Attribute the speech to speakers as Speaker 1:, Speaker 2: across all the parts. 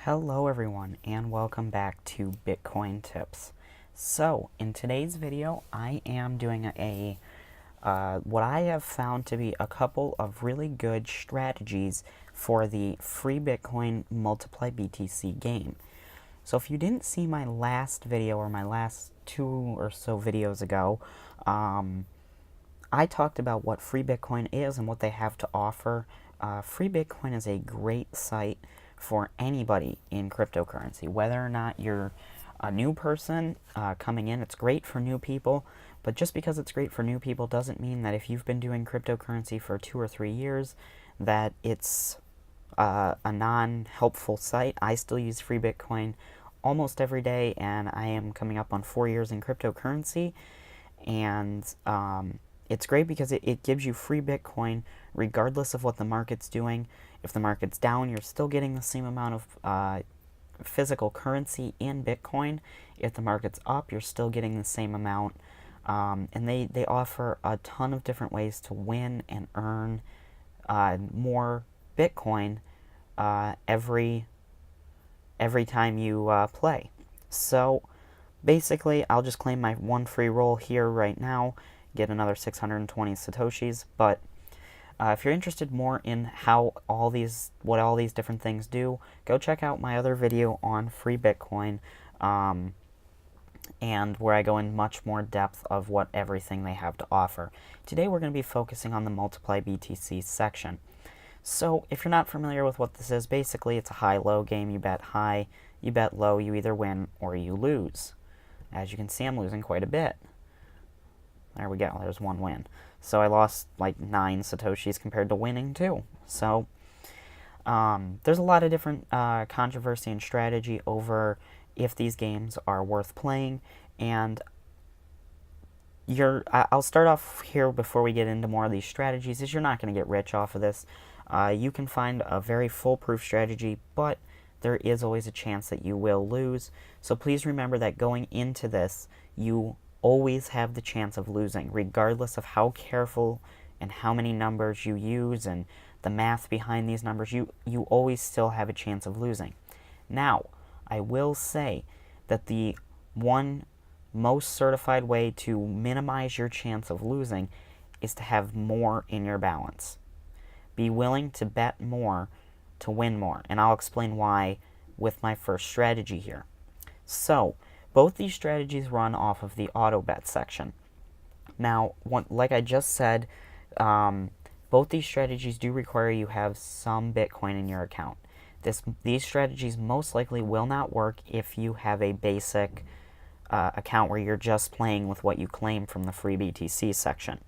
Speaker 1: Hello everyone and welcome back to Bitcoin Tips. So in today's video I am doing what I have found to be a couple of really good strategies for the free Bitcoin multiply BTC game. So if you didn't see my last video or my last two or so videos ago, I talked about what free Bitcoin is and what they have to offer. Free Bitcoin is a great site for anybody in cryptocurrency, whether or not you're a new person coming in. It's great for new people, but just because it's great for new people doesn't mean that if you've been doing cryptocurrency for 2 or 3 years that it's a non-helpful site. I still use free Bitcoin almost every day, and I am coming up on 4 years in cryptocurrency, and it's great because it gives you free Bitcoin regardless of what the market's doing. If the market's down, you're still getting the same amount of physical currency in Bitcoin. If the market's up, you're still getting the same amount. And they offer a ton of different ways to win and earn more Bitcoin every time you play. So basically, I'll just claim my one free roll here right now, get another 620 Satoshis, but if you're interested more in what all these different things do, go check out my other video on free Bitcoin, and where I go in much more depth of what everything they have to offer. Today we're going to be focusing on the multiply BTC section. So if you're not familiar with what this is, basically it's a high-low game. You bet high, you bet low, you either win or you lose. As you can see, I'm losing quite a bit. There we go, there's one win. So I lost like 9 Satoshis compared to winning 2. So there's a lot of different controversy and strategy over if these games are worth playing. And I'll start off here before we get into more of these strategies, is you're not going to get rich off of this. You can find a very foolproof strategy, but there is always a chance that you will lose. So please remember that going into this, you always have the chance of losing, regardless of how careful and how many numbers you use and the math behind these numbers. You always still have a chance of losing. Now, I will say that the one most certified way to minimize your chance of losing is to have more in your balance. Be willing to bet more to win more, and I'll explain why with my first strategy here. So, both these strategies run off of the auto bet section. Now, like I just said, both these strategies do require you have some Bitcoin in your account. These strategies most likely will not work if you have a basic account where you're just playing with what you claim from the free BTC section.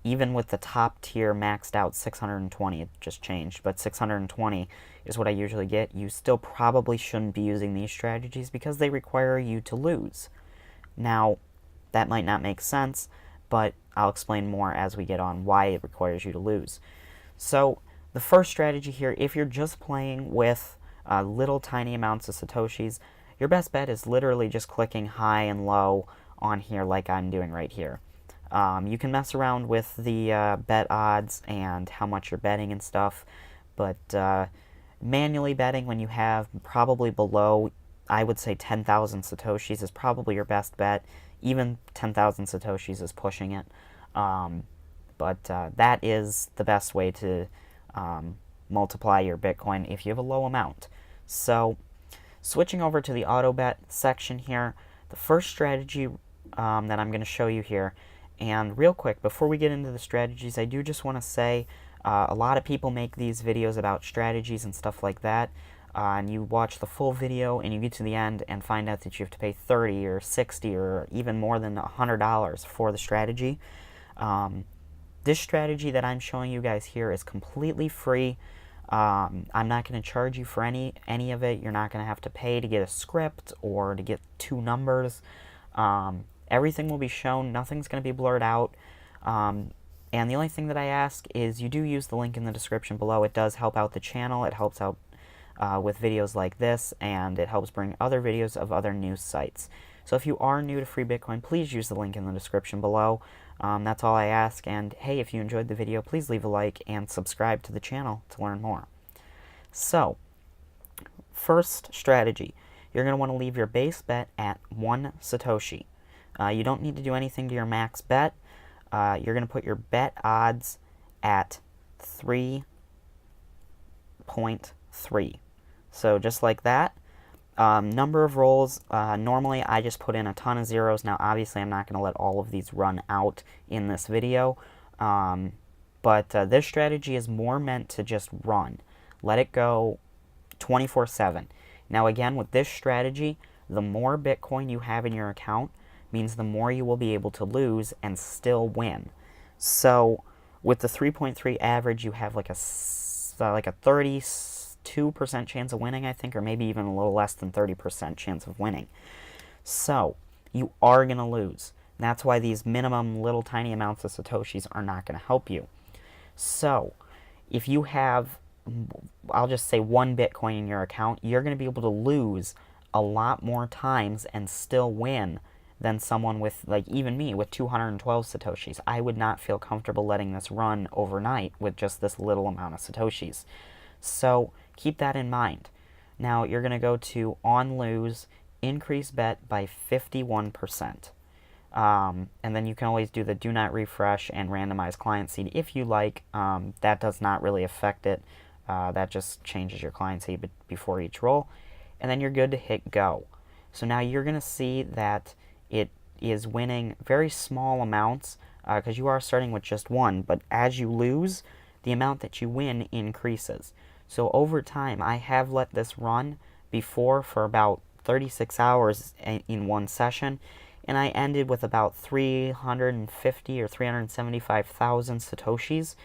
Speaker 1: Even with the top tier maxed out 620, it just changed, but 620 is what I usually get. You still probably shouldn't be using these strategies because they require you to lose. Now, that might not make sense, but I'll explain more as we get on why it requires you to lose. So, the first strategy here, if you're just playing with little tiny amounts of Satoshis, your best bet is literally just clicking high and low on here like I'm doing right here. You can mess around with the bet odds and how much you're betting and stuff, but manually betting when you have probably below, I would say 10,000 Satoshis is probably your best bet. Even 10,000 Satoshis is pushing it, but that is the best way to multiply your Bitcoin if you have a low amount. So switching over to the auto bet section here, the first strategy that I'm going to show you here. And real quick, before we get into the strategies, I do just want to say a lot of people make these videos about strategies and stuff like that, and you watch the full video and you get to the end and find out that you have to pay $30 or $60 or even more than $100 for the strategy. This strategy that I'm showing you guys here is completely free. I'm not going to charge you for any of it. You're not going to have to pay to get a script or to get 2 numbers. Everything will be shown, nothing's going to be blurred out, and the only thing that I ask is you do use the link in the description below. It does help out the channel, it helps out with videos like this, and it helps bring other videos of other news sites. So if you are new to free Bitcoin, please use the link in the description below. That's all I ask, and hey, if you enjoyed the video, please leave a like and subscribe to the channel to learn more. So, first strategy, you're going to want to leave your base bet at 1 Satoshi. You don't need to do anything to your max bet. You're going to put your bet odds at 3.3. So just like that. Number of rolls, normally I just put in a ton of zeros. Now obviously I'm not going to let all of these run out in this video, but this strategy is more meant to just run. Let it go 24/7. Now again, with this strategy, the more Bitcoin you have in your account means the more you will be able to lose and still win. So with the 3.3 average, you have like a 32% chance of winning, I think, or maybe even a little less than 30% chance of winning. So you are going to lose. That's why these minimum little tiny amounts of Satoshis are not going to help you. So if you have, I'll just say 1 Bitcoin in your account, you're going to be able to lose a lot more times and still win than someone with, like even me, with 212 Satoshis. I would not feel comfortable letting this run overnight with just this little amount of Satoshis. So keep that in mind. Now you're going to go to on lose, increase bet by 51%. And then you can always do the do not refresh and randomize client seed if you like. That does not really affect it. That just changes your client seed before each roll. And then you're good to hit go. So now you're going to see that it is winning very small amounts because you are starting with just 1. But as you lose, the amount that you win increases. So over time, I have let this run before for about 36 hours in one session, and I ended with about 350 or 375,000 Satoshis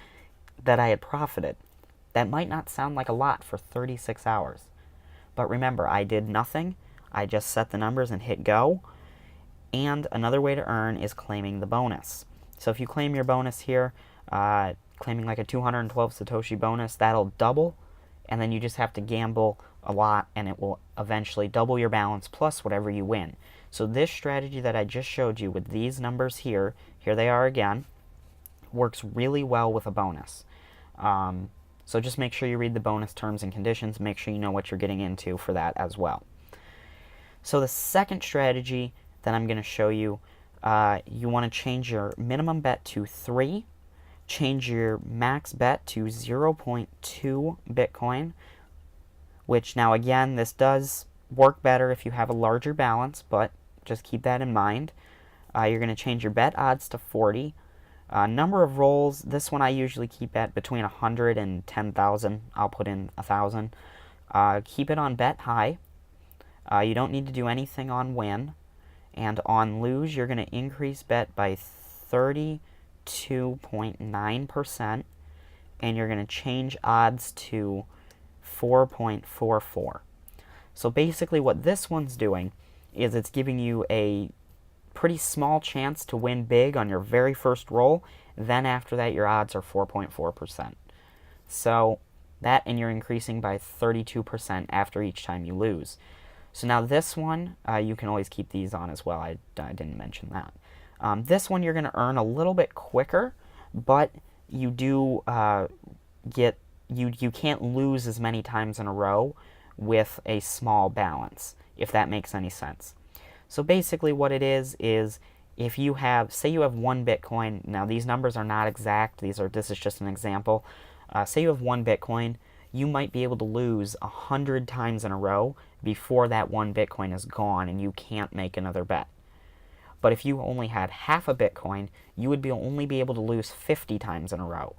Speaker 1: that I had profited. That might not sound like a lot for 36 hours. But remember, I did nothing. I just set the numbers and hit go. And another way to earn is claiming the bonus. So if you claim your bonus here, claiming like a 212 Satoshi bonus, that'll double. And then you just have to gamble a lot, and it will eventually double your balance plus whatever you win. So this strategy that I just showed you with these numbers here they are again, works really well with a bonus. So just make sure you read the bonus terms and conditions. Make sure you know what you're getting into for that as well. So the second strategy that I'm going to show you, you want to change your minimum bet to 3. Change your max bet to 0.2 Bitcoin, which now again, this does work better if you have a larger balance, but just keep that in mind. You're going to change your bet odds to 40. Number of rolls, this one I usually keep at between 100 and 10,000. I'll put in 1,000. Keep it on bet high. You don't need to do anything on win. And on lose, you're going to increase bet by 32.9%, and you're going to change odds to 4.44. So basically what this one's doing is it's giving you a pretty small chance to win big on your very first roll. Then after that, your odds are 4.4%. So that, and you're increasing by 32% after each time you lose. So now this one, you can always keep these on as well. I didn't mention that. This one you're going to earn a little bit quicker, but you do you can't lose as many times in a row with a small balance, if that makes any sense. So basically what it is if you have, say you have 1 Bitcoin, now these numbers are not exact, this is just an example. Say you have 1 Bitcoin, you might be able to lose 100 times in a row before that 1 Bitcoin is gone and you can't make another bet. But if you only had half a Bitcoin, you would only be able to lose 50 times in a row.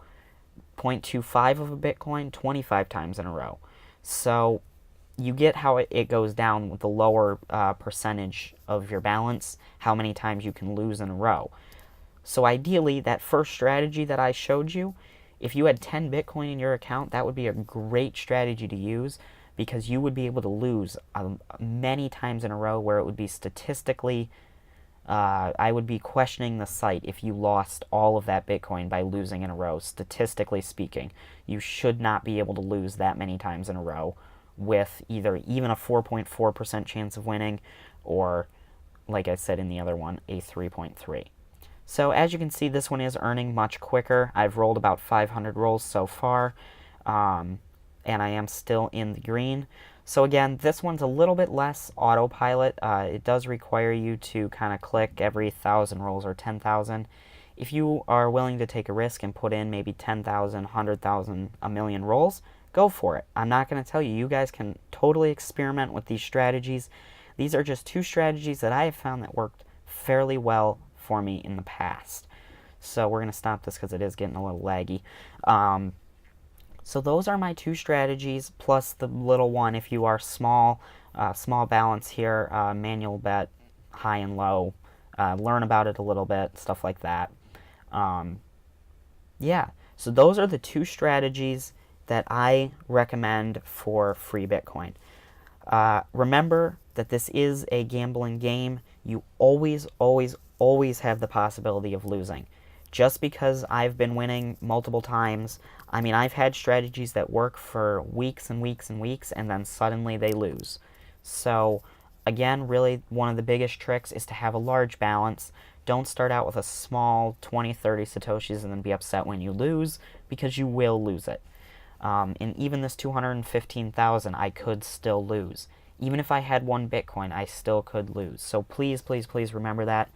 Speaker 1: 0.25 of a Bitcoin, 25 times in a row. So you get how it goes down with the lower percentage of your balance, how many times you can lose in a row. So ideally, that first strategy that I showed you, if you had 10 Bitcoin in your account, that would be a great strategy to use, because you would be able to lose many times in a row where it would be statistically, I would be questioning the site if you lost all of that Bitcoin by losing in a row. Statistically speaking, you should not be able to lose that many times in a row with even a 4.4% chance of winning, or, like I said in the other one, a 3.3. So as you can see, this one is earning much quicker. I've rolled about 500 rolls so far, and I am still in the green. So again, this one's a little bit less autopilot. It does require you to kind of click every 1,000 rolls or 10,000. If you are willing to take a risk and put in maybe 10,000, 100,000, a million rolls, go for it. I'm not going to tell you. You guys can totally experiment with these strategies. These are just 2 strategies that I have found that worked fairly well for me in the past. So we're going to stop this because it is getting a little laggy. So those are my 2 strategies, plus the little one if you are small, small balance here, manual bet, high and low, learn about it a little bit, stuff like that. Yeah, so those are the 2 strategies that I recommend for free Bitcoin. Remember that this is a gambling game. You always, always, always have the possibility of losing. Just because I've been winning multiple times, I mean, I've had strategies that work for weeks and weeks and weeks, and then suddenly they lose. So, again, really, one of the biggest tricks is to have a large balance. Don't start out with a small 20, 30 Satoshis and then be upset when you lose, because you will lose it. And even this 215,000, I could still lose. Even if I had 1 Bitcoin, I still could lose. So please, please, please remember that.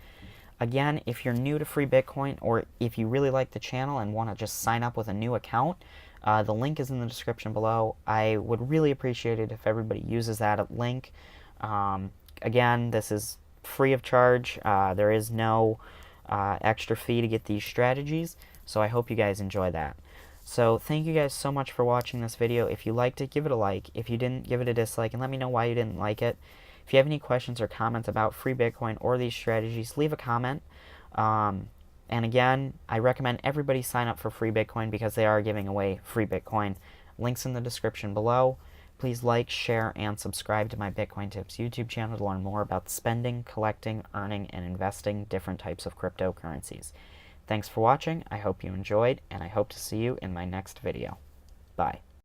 Speaker 1: Again, if you're new to free Bitcoin, or if you really like the channel and want to just sign up with a new account, the link is in the description below. I would really appreciate it if everybody uses that link. Again, this is free of charge. There is no extra fee to get these strategies, so I hope you guys enjoy that. So thank you guys so much for watching this video. If you liked it, give it a like. If you didn't, give it a dislike, and let me know why you didn't like it. If you have any questions or comments about free Bitcoin or these strategies, leave a comment. And again, I recommend everybody sign up for free Bitcoin because they are giving away free Bitcoin. Links in the description below. Please like, share, and subscribe to my Bitcoin Tips YouTube channel to learn more about spending, collecting, earning, and investing different types of cryptocurrencies. Thanks for watching. I hope you enjoyed, and I hope to see you in my next video. Bye.